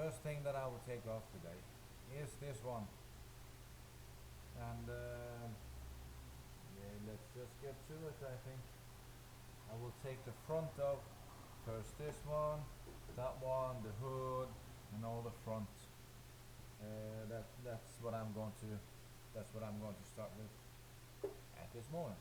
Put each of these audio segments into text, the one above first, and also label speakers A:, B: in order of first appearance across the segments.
A: first thing that I will take off today is this one. And yeah, let's just get to it. I think I will take the front of first this one, that one, the hood, and all the front. That's what I'm going to start with at this moment.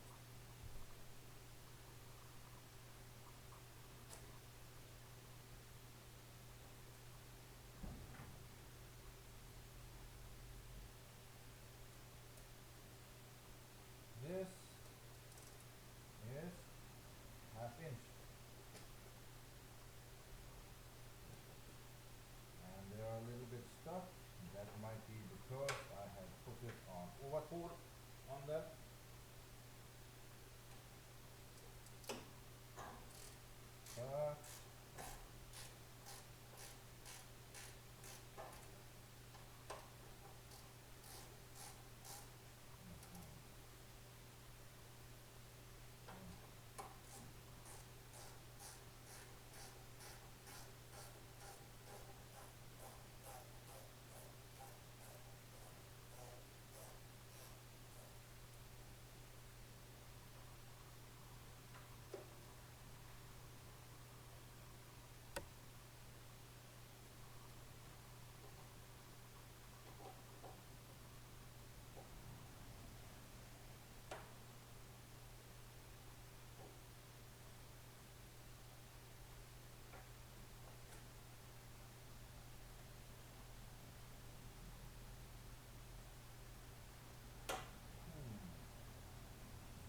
A: This is ½ inch, and they are a little bit stuck. That might be because I have put it on overboard on them. But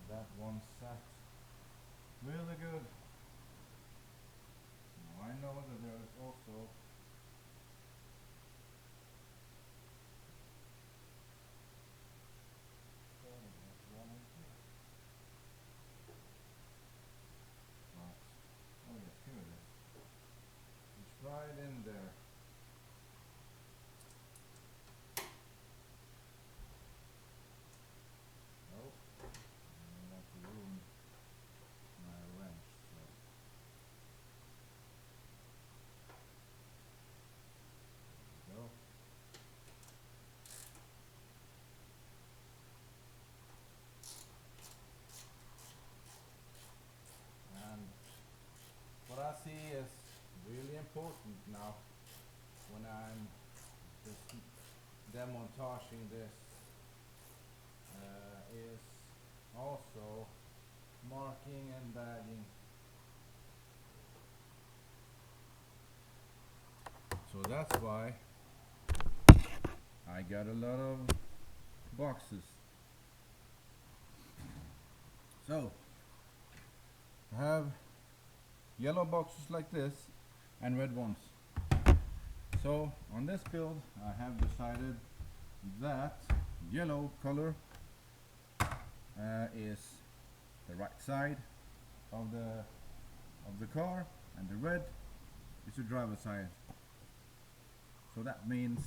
A: that one sat really good. Now I know that there is also one in here. But, oh yes, here it is. It's right in there. Nope. I want to ruin my wrench, so there we go. And what I see is really important now when I'm just demontaging this is also marking and bagging. So that's why I got a lot of boxes. So I have yellow boxes like this and red ones. So on this build I have decided that yellow color is the right side of the car, and the red is the driver's side. So that means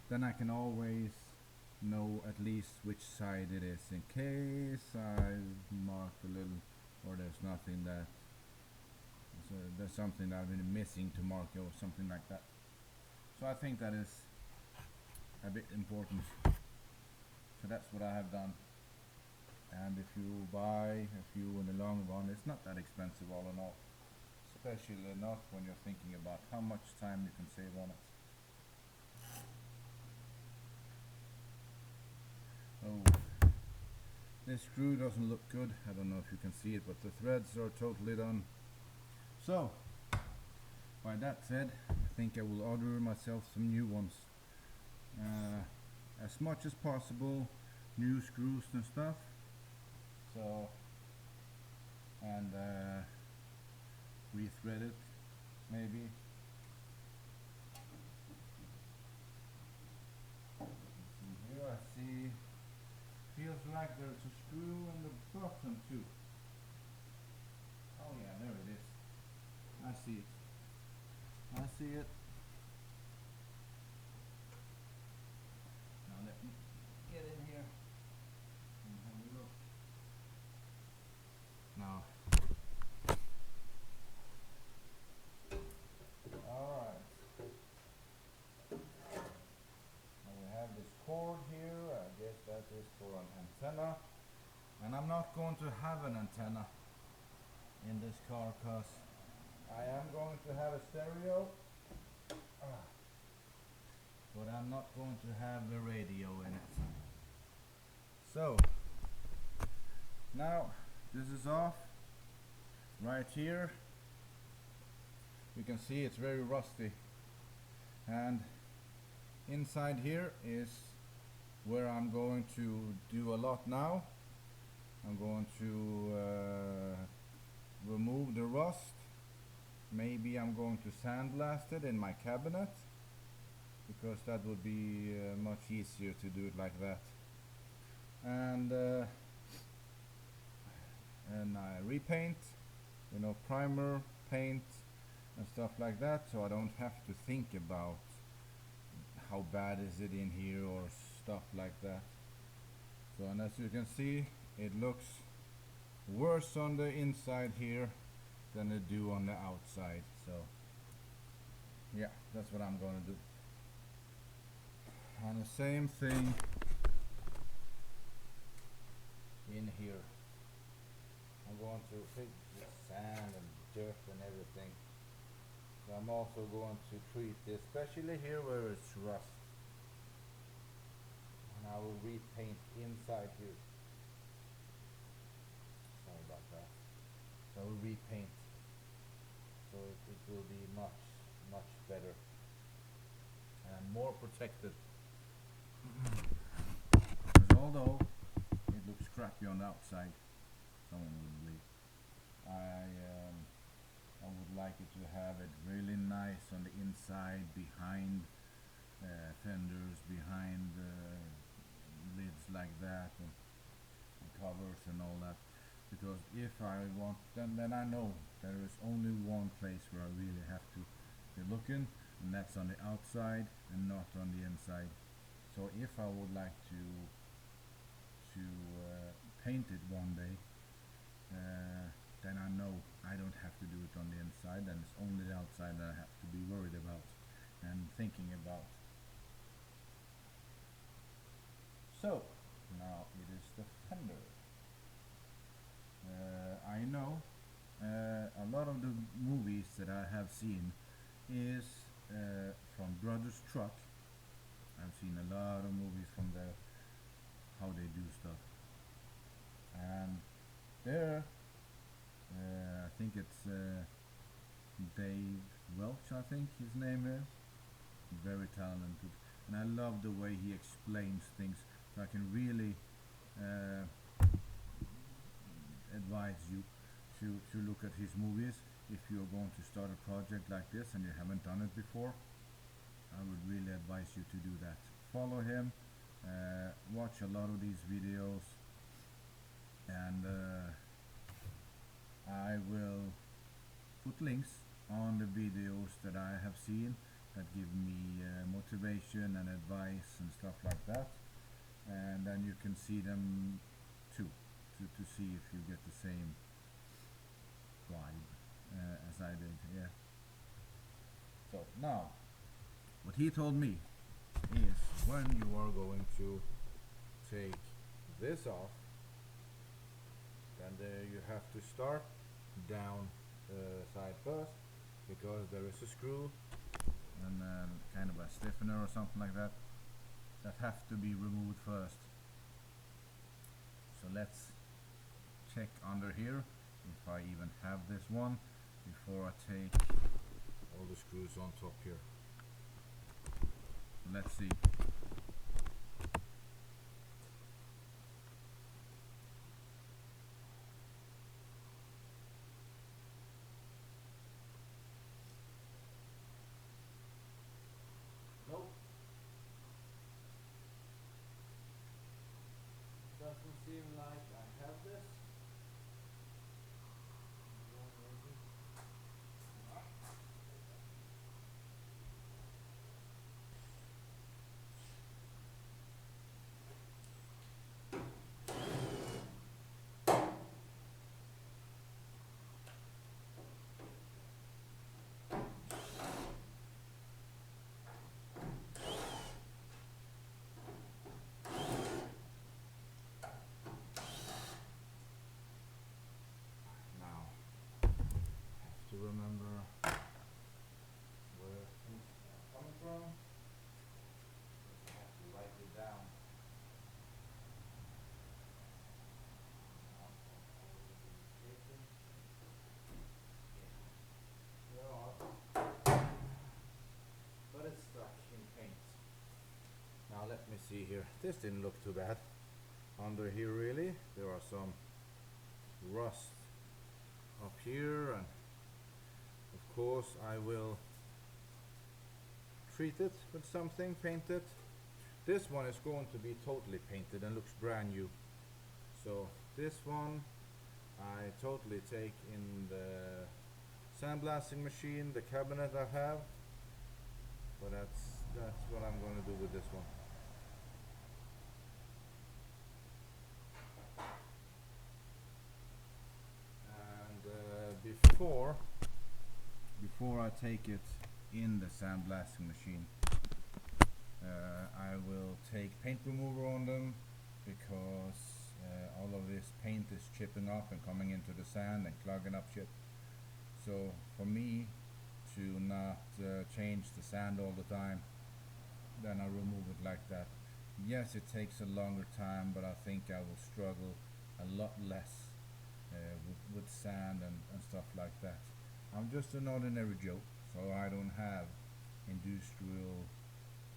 A: then I can always know at least which side it is, in case I mark a little or there's nothing that there's something that I've been missing to mark or something like that. So I think that is a bit important. So that's what I have done. And if you buy a few in the long run, it's not that expensive all in all, especially not when you're thinking about how much time you can save on it. Oh, this screw doesn't look good. I don't know if you can see it, but the threads are totally done. So by that said, I think I will order myself some new ones, as much as possible, new screws and stuff. So, and rethread it maybe. Here I see, feels like there's a screw in the bottom too. Oh yeah, there it is. I see it. I see it. Now let me get in here and have a look. Now, alright. And I'm not going to have an antenna in this car because I am going to have a stereo, but I'm not going to have the radio in it. So now this is off. Right here you can see it's very rusty, and inside here is where I'm going to do a lot now. I'm going to remove the rust. Maybe I'm going to sandblast it in my cabinet, because that would be much easier to do it like that. And I repaint, you know, primer, paint and stuff like that, so I don't have to think about how bad is it in here or stuff like that. So, and as you can see, it looks worse on the inside here than it do on the outside. So yeah, that's what I'm going to do. And the same thing in here. I'm going to take the sand and dirt and everything. So I'm also going to treat this, especially here where it's rust. And I will repaint inside here. Sorry about that. So I will repaint. So it will be much better and more protected. Because although it looks crappy on the outside, someone will believe, I would like it to have it really nice on the inside, behind fenders, behind lids like that, and covers and all that. Because if I want, then I know there is only one place where I really have to be looking, and that's on the outside and not on the inside. So if I would like to paint it one day, then I know I don't have to do it on the inside, and it's only the outside that I have to be worried about and thinking about. So now it is the fender. I know a lot of the movies that I have seen is from Brothers Truck. I've seen a lot of movies from there, how they do stuff. And there, I think it's Dave Welch, I think his name is. Very talented. And I love the way he explains things, so I can really advise you to look at his movies. If you're going to start a project like this and you haven't done it before, I would really advise you to do that. Follow him, watch a lot of these videos, and I will put links on the videos that I have seen that give me motivation and advice and stuff like that, and then you can see them too, to see if you get the same vibe as I did. Yeah. So now, what he told me is, when you are going to take this off, then you have to start down the side first, because there is a screw and kind of a stiffener or something like that have to be removed first. So let's check under here if I even have this one before I take all the screws on top here. So let's see. Nope. Doesn't seem like I have this. remember where things are coming from. I have to write it down. There are. But it's stuck in paint. Now let me see here. This didn't look too bad. Under here really, there are some rust up here, and of course I will treat it with something, paint it. This one is going to be totally painted and looks brand new. So this one I totally take in the sandblasting machine, the cabinet I have, but that's what I'm going to do with this one. And before I take it in the sandblasting machine, I will take paint remover on them, because all of this paint is chipping off and coming into the sand and clogging up shit. So for me to not change the sand all the time, then I remove it like that. Yes, it takes a longer time, but I think I will struggle a lot less with sand and stuff like that. I'm just an ordinary Joe, so I don't have industrial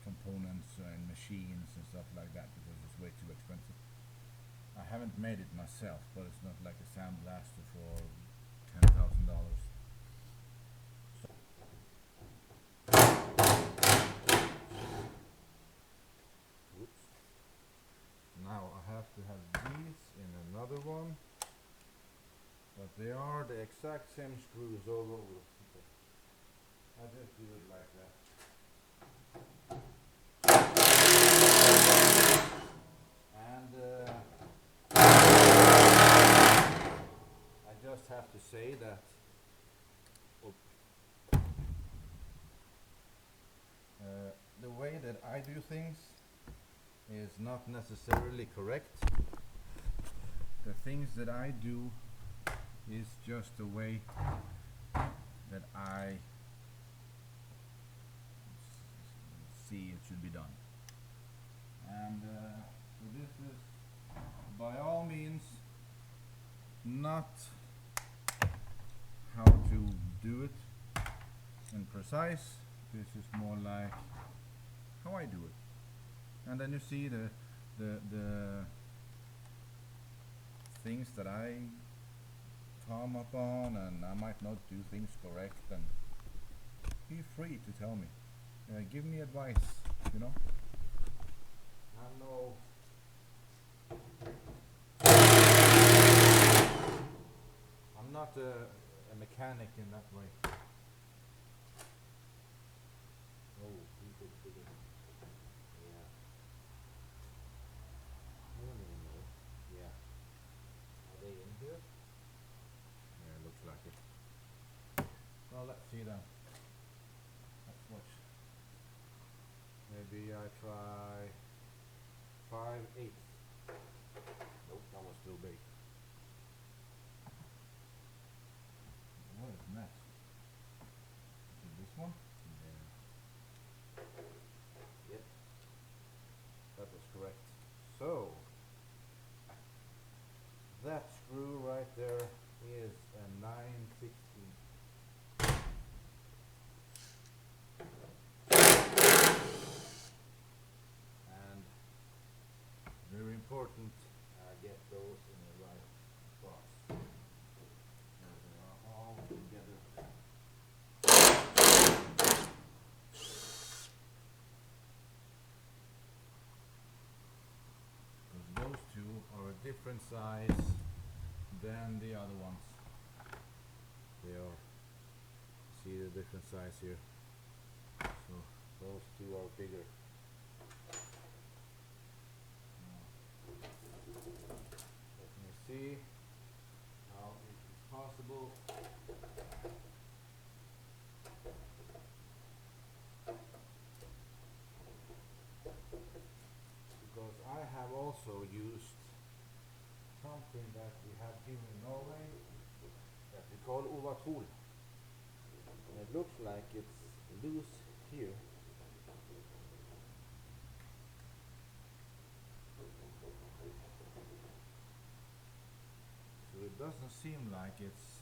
A: components and machines and stuff like that, because it's way too expensive. I haven't made it myself, but it's not like a sandblaster for $10,000. Whoops. Now I have to have these in another one, but they are the exact same screws all over. I just do it like that. And I just have to say that the way that I do things is not necessarily correct. The things that I do is just the way that I see it should be done. And so this is by all means not how to do it in precise. This is more like how I do it. And then you see the things that I come up on, and I might not do things correct, and be free to tell me. Give me advice, you know. I'm no I'm not a mechanic in that way. Oh, people figure. Yeah. I don't even know. Yeah. Are they in here? Yeah, it looks like it. Well, let's see then. Let's watch. Maybe I try 5/8. Nope, that was too big. What is next? Is it this one? Yeah. Yep. That was correct. So that screw right there is a 9/16. And very important, get those in the right spots. There they are all together. Because those two are a different size than the other ones. They are, see the different size here. So those two are bigger. Let me see how it is possible. Because I have also used something that we have here in Norway that we call overtool. And it looks like it's loose here. So it doesn't seem like it's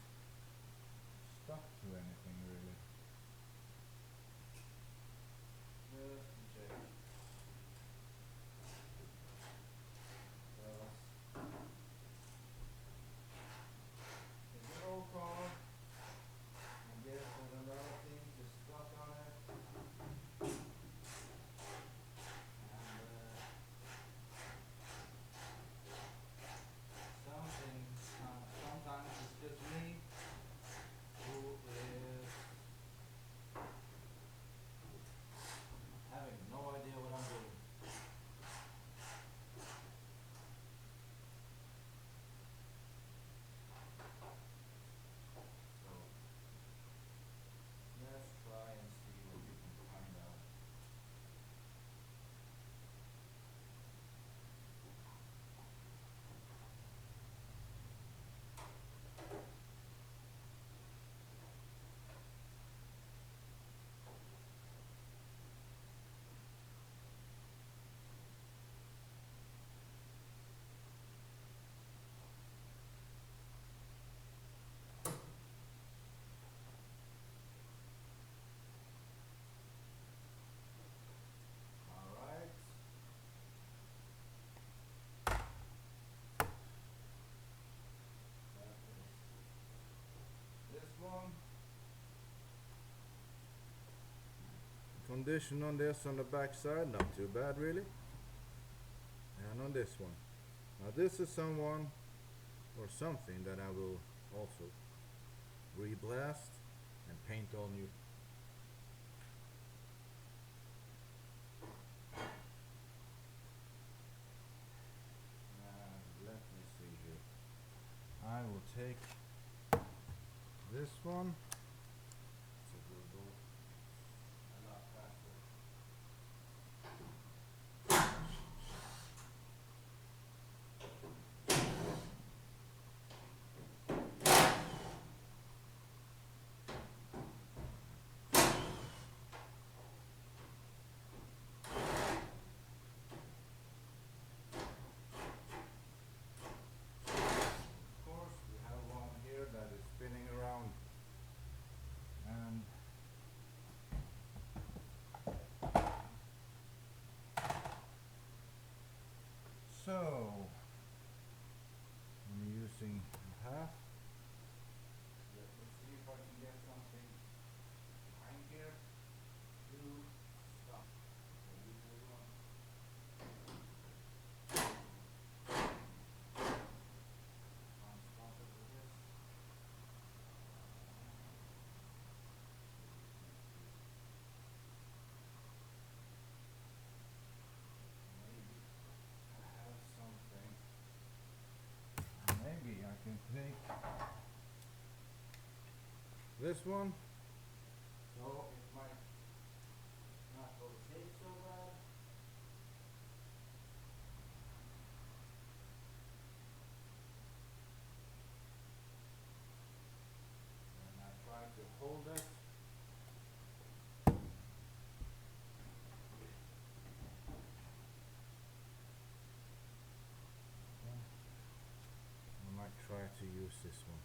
A: stuck to anything really. Just to check. It's an old car. I guess there's a lot of things just stuck on it. And sometimes it's just me who is having no idea what I'm doing. So let's try and see what we can find out. Alright. That is this one. Condition on this on the back side, not too bad really. And on this one. Now this is someone or something that I will also re-blast and paint all new. Let me see here. I will take this one. So we'll go a lot faster. That is spinning around, and so I'm using half. Let me see if I can get something behind here to stop. Maybe I can take this one, so it might not rotate so bad. And I try to hold it. I might try to use this one.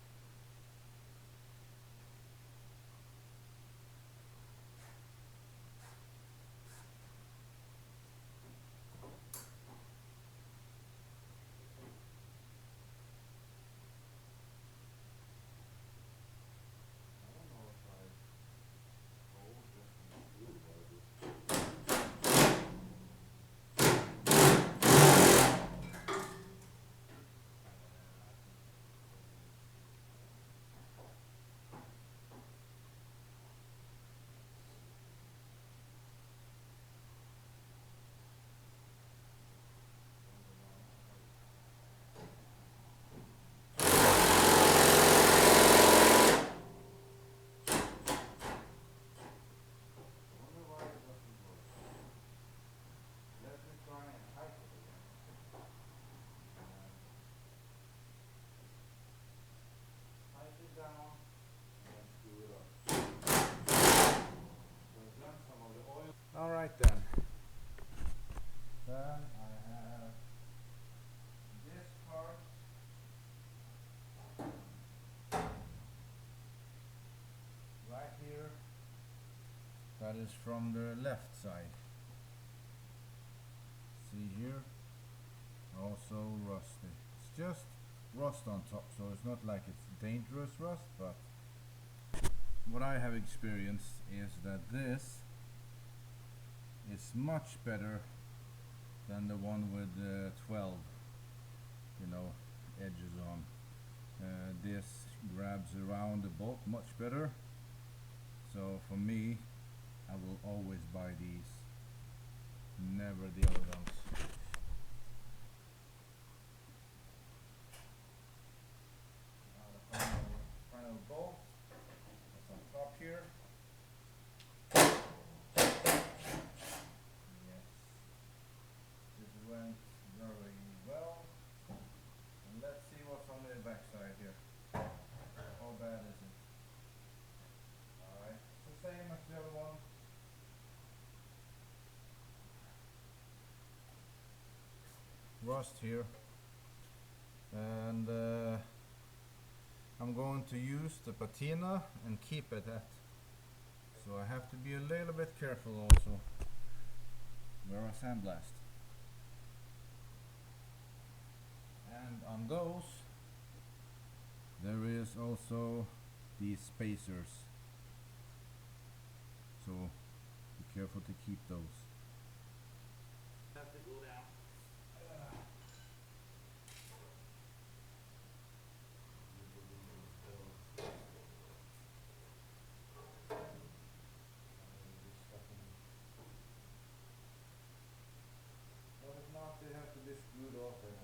A: That is from the left side. See here, also rusty. It's just rust on top, so it's not like it's dangerous rust, but what I have experienced is that this is much better than the one with 12, edges on. This grabs around the bolt much better, so for me, I will always buy these, never the other ones. Now the final bolt that's on top here. Yes, this went very well. And let's see what's on the back side here. How bad is it? Alright, it's the same as the other one. Rust here. And I'm going to use the patina and keep it at. So I have to be a little bit careful also where I sandblast. And on those there is also these spacers, so be careful to keep those. Have to go down. But if not, they have to be screwed off anyway.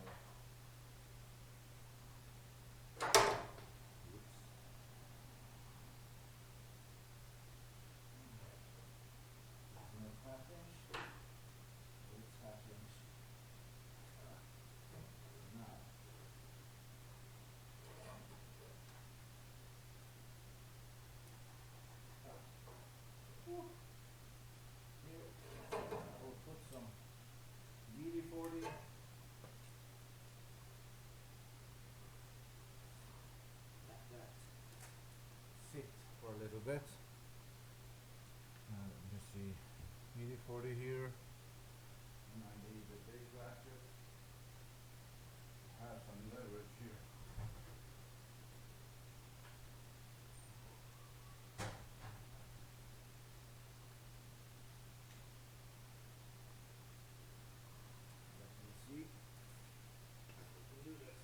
A: For a little bit. Let me see, BD40 here, and I need a big ratchet. Have some leverage here. Let me see if we can do this.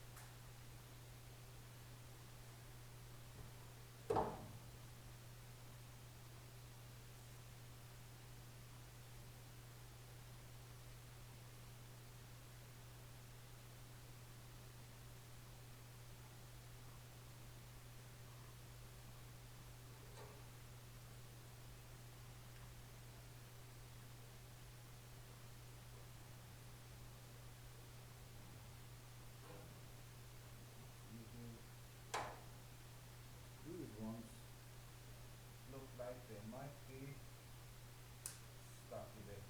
A: These ones look like they might be stuck a bit.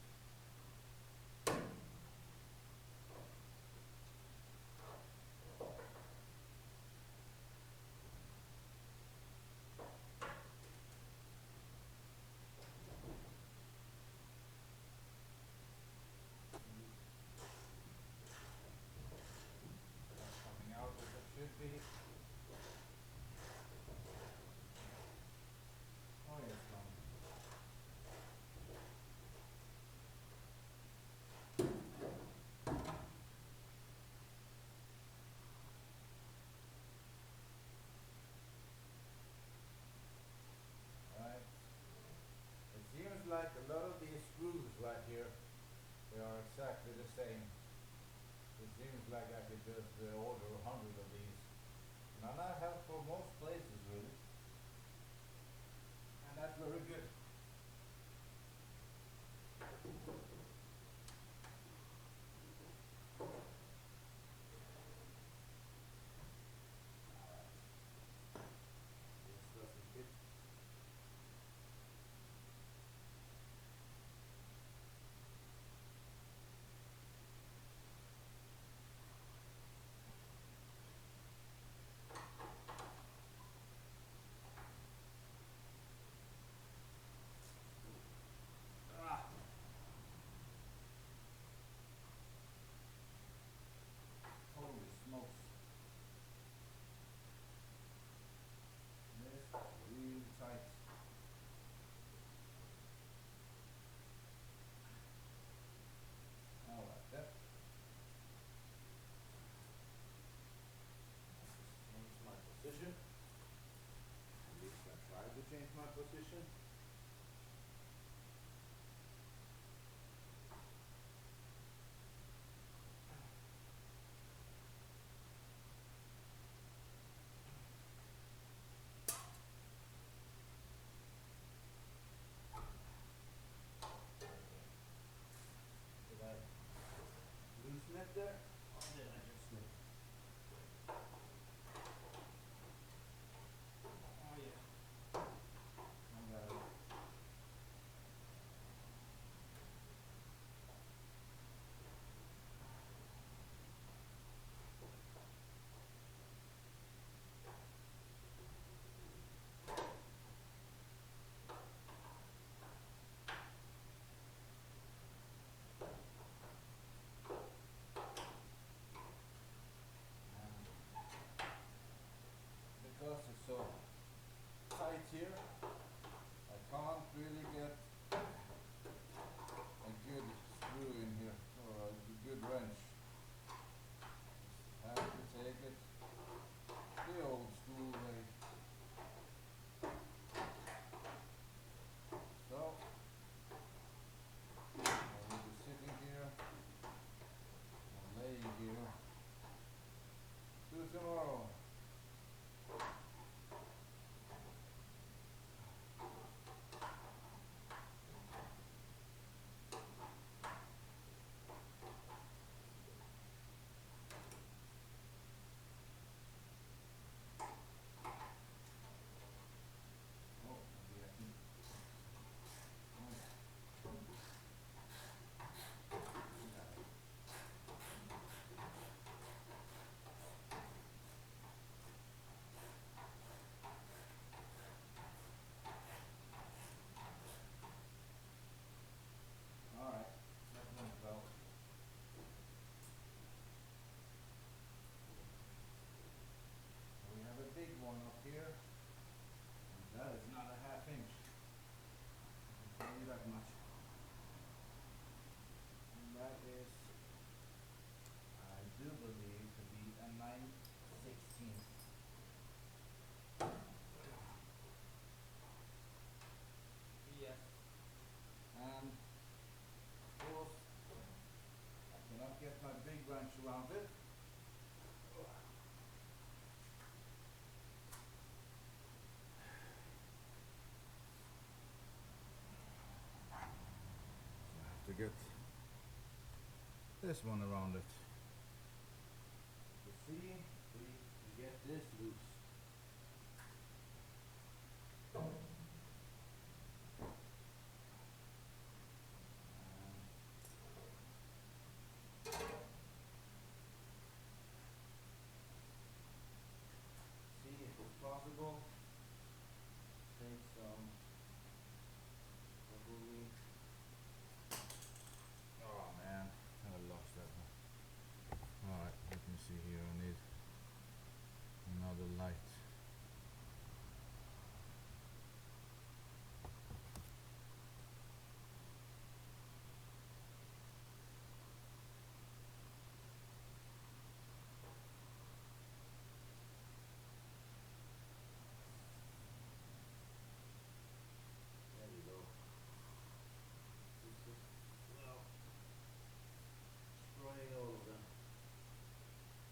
A: Coming out as it should be. Oh yes, right. It seems like a lot of these screws right here, they are exactly the same. It seems like I could just order 100 of these. And I have for most places really. And that's very good. This doesn't fit. get my big wrench around it. So I have to get this one around it. You see, we get this loose. See if it's possible. Take some probably. Oh man, I lost that one. Alright, let me see here. I need another light. There you go. Well, spray all of them.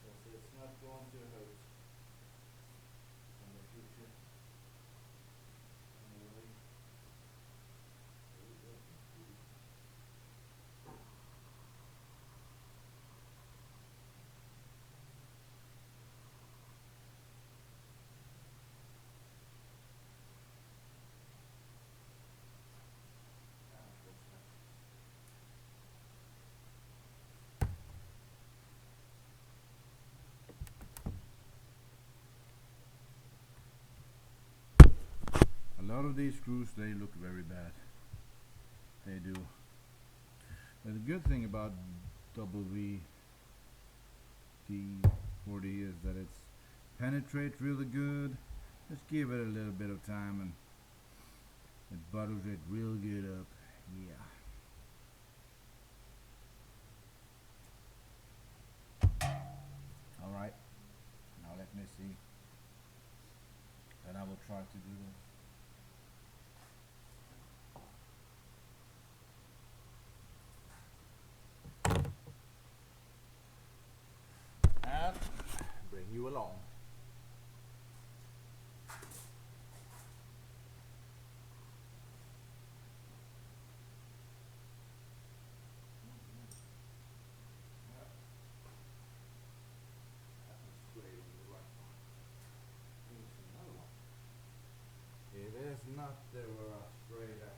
A: Because it's not going to hurt in the future. Anyway. A lot of these screws, they look very bad. They do. But the good thing about WD-40 is that it's penetrates really good. Just give it a little bit of time and it butters it real good up. Yeah. Alright. Now let me see. Then I will try to do this. And bring you along. It is not there where I sprayed at.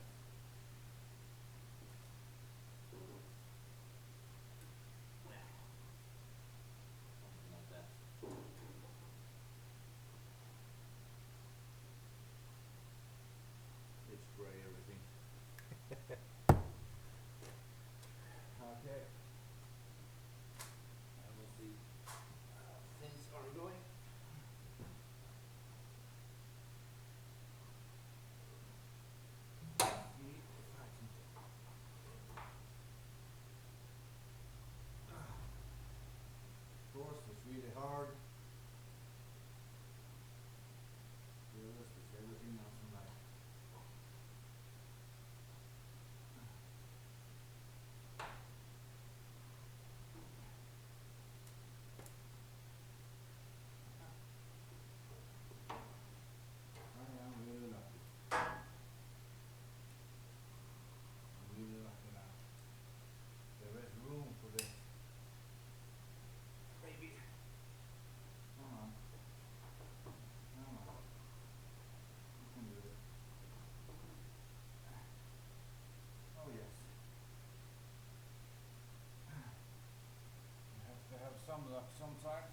A: Something like that. It spray everything. Okay. And we'll see how things are going. Of course, it's really hard. Realistic, everything else in life. I am really lucky. I'm really lucky now. There is room for this. Baby. Come on. Come on. You can do it. Oh yes. You have to have some luck sometimes.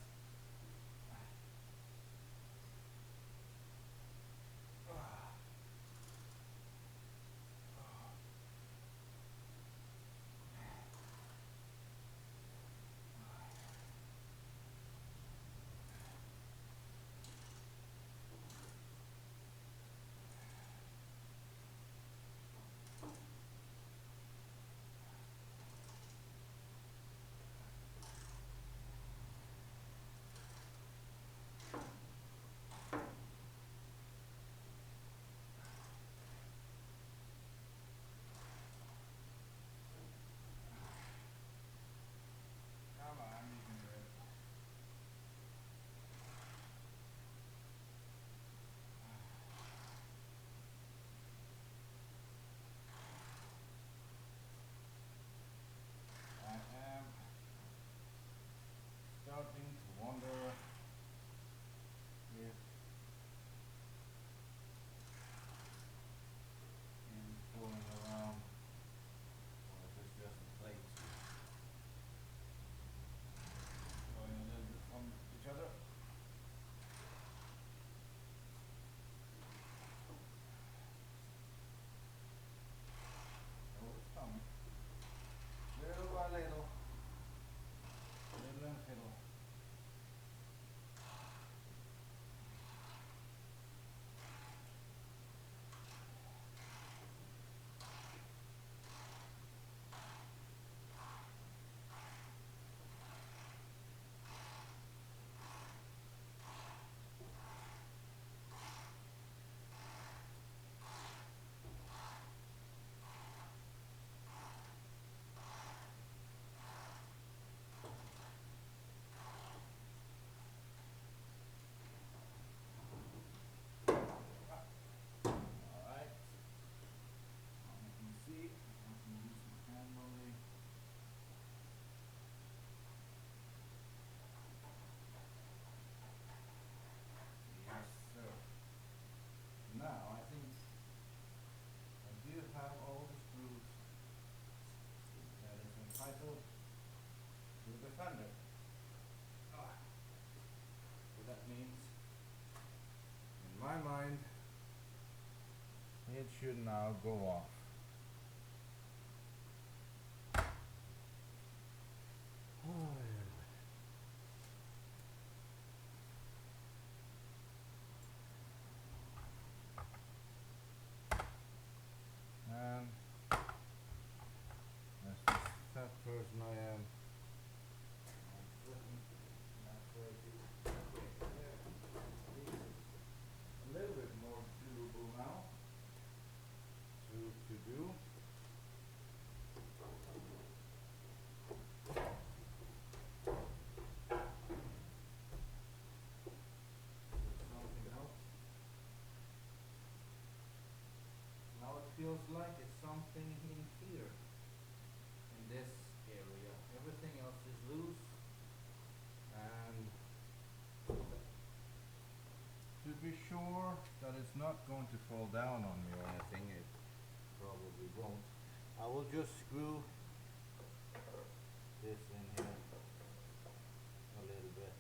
A: it should now go off. And as the fat person I am, a little bit more doable now to do. Something else. Now it feels like it's something in here, in this area. Everything else is loose, and to be sure that it's not going to fall down on me or anything, it probably won't. I will just screw this in here a little bit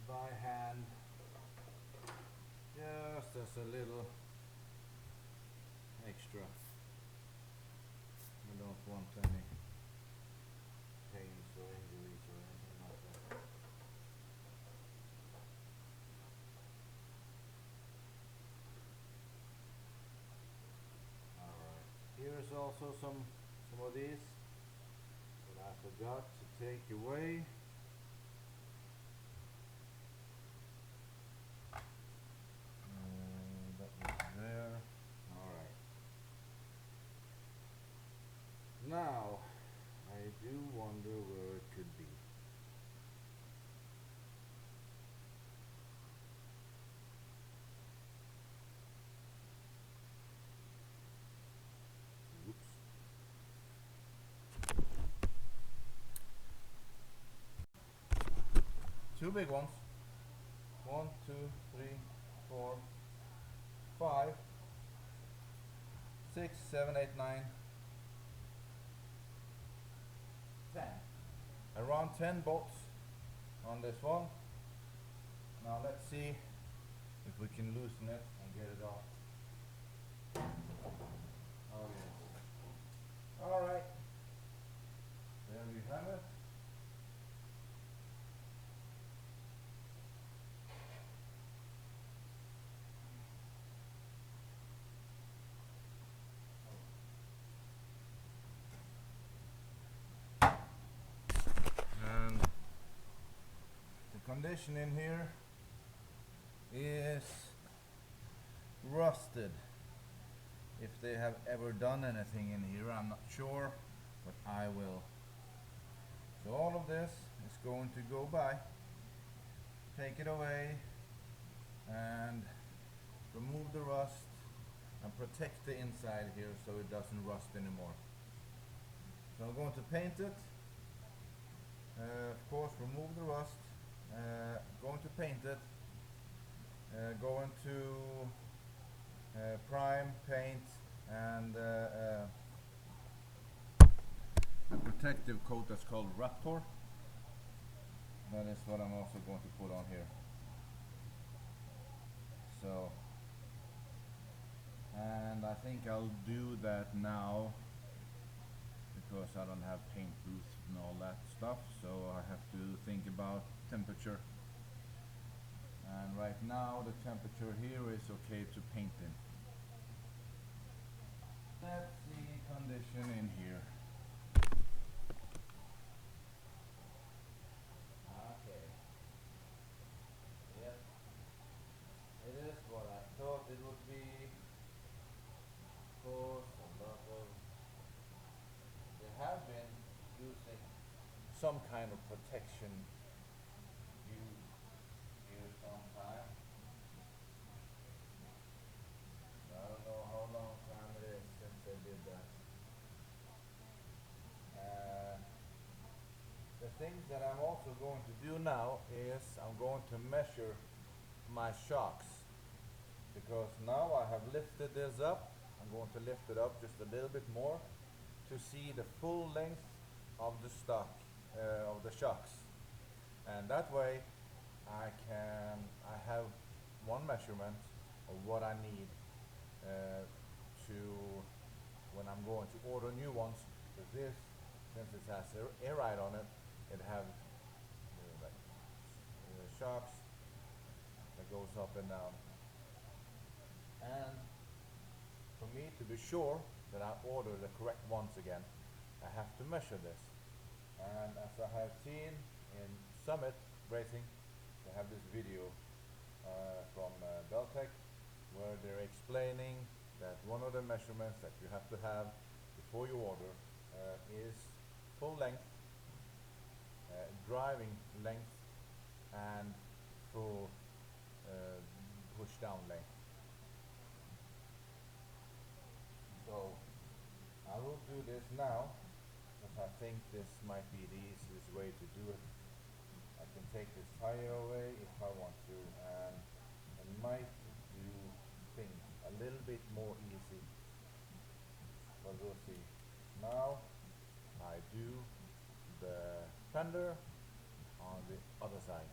A: by hand, just as a little extra. I don't want any pains or injuries or anything like that. Alright, here is also some of these that I forgot to take away. That was there. Alright. Now, I do wonder where it could be. Oops. Two big ones. 1, 2, 3, 4, 5, 6, 7, 8, 9, 10. Around 10 bolts on this one. Now let's see if we can loosen it and get it off. Oh yes. Alright. There we have it. And the condition in here is rusted. If they have ever done anything in here, I'm not sure, but I will. So all of this is going to go by. Take it away and remove the rust and protect the inside here so it doesn't rust anymore. So I'm going to paint it. Of course, remove the rust. Going to paint it. Going to prime, paint, and a protective coat that's called Raptor. That is what I'm also going to put on here. So, and I think I'll do that now because I don't have paint booth and all that stuff, so I have to think about temperature. And right now the temperature here is okay to paint in. That's the condition in here. Okay. Yep. It is what I thought it would be. Of course, a lot of... They have been using some kind of protection here sometime. I don't know how long time it is since they did that. The things that I'm also going to do now is I'm going to measure my shocks, because now I have lifted this up. I'm going to lift it up just a little bit more to see the full length of the stock of the shocks, and that way I have one measurement of what I need to when I'm going to order new ones, because this, since it has air ride on it, it have like shocks that goes up and down. And for me to be sure that I order the correct ones again, I have to measure this. And as I have seen in Summit Racing, they have this video from Beltec where they're explaining that one of the measurements that you have to have before you order is full length, driving length, and full push down length. So I will do this now because I think this might be the easiest way to do it. I can take this tire away if I want to, and I might do things a little bit more easy, but we'll see. Now I do the fender on the other side.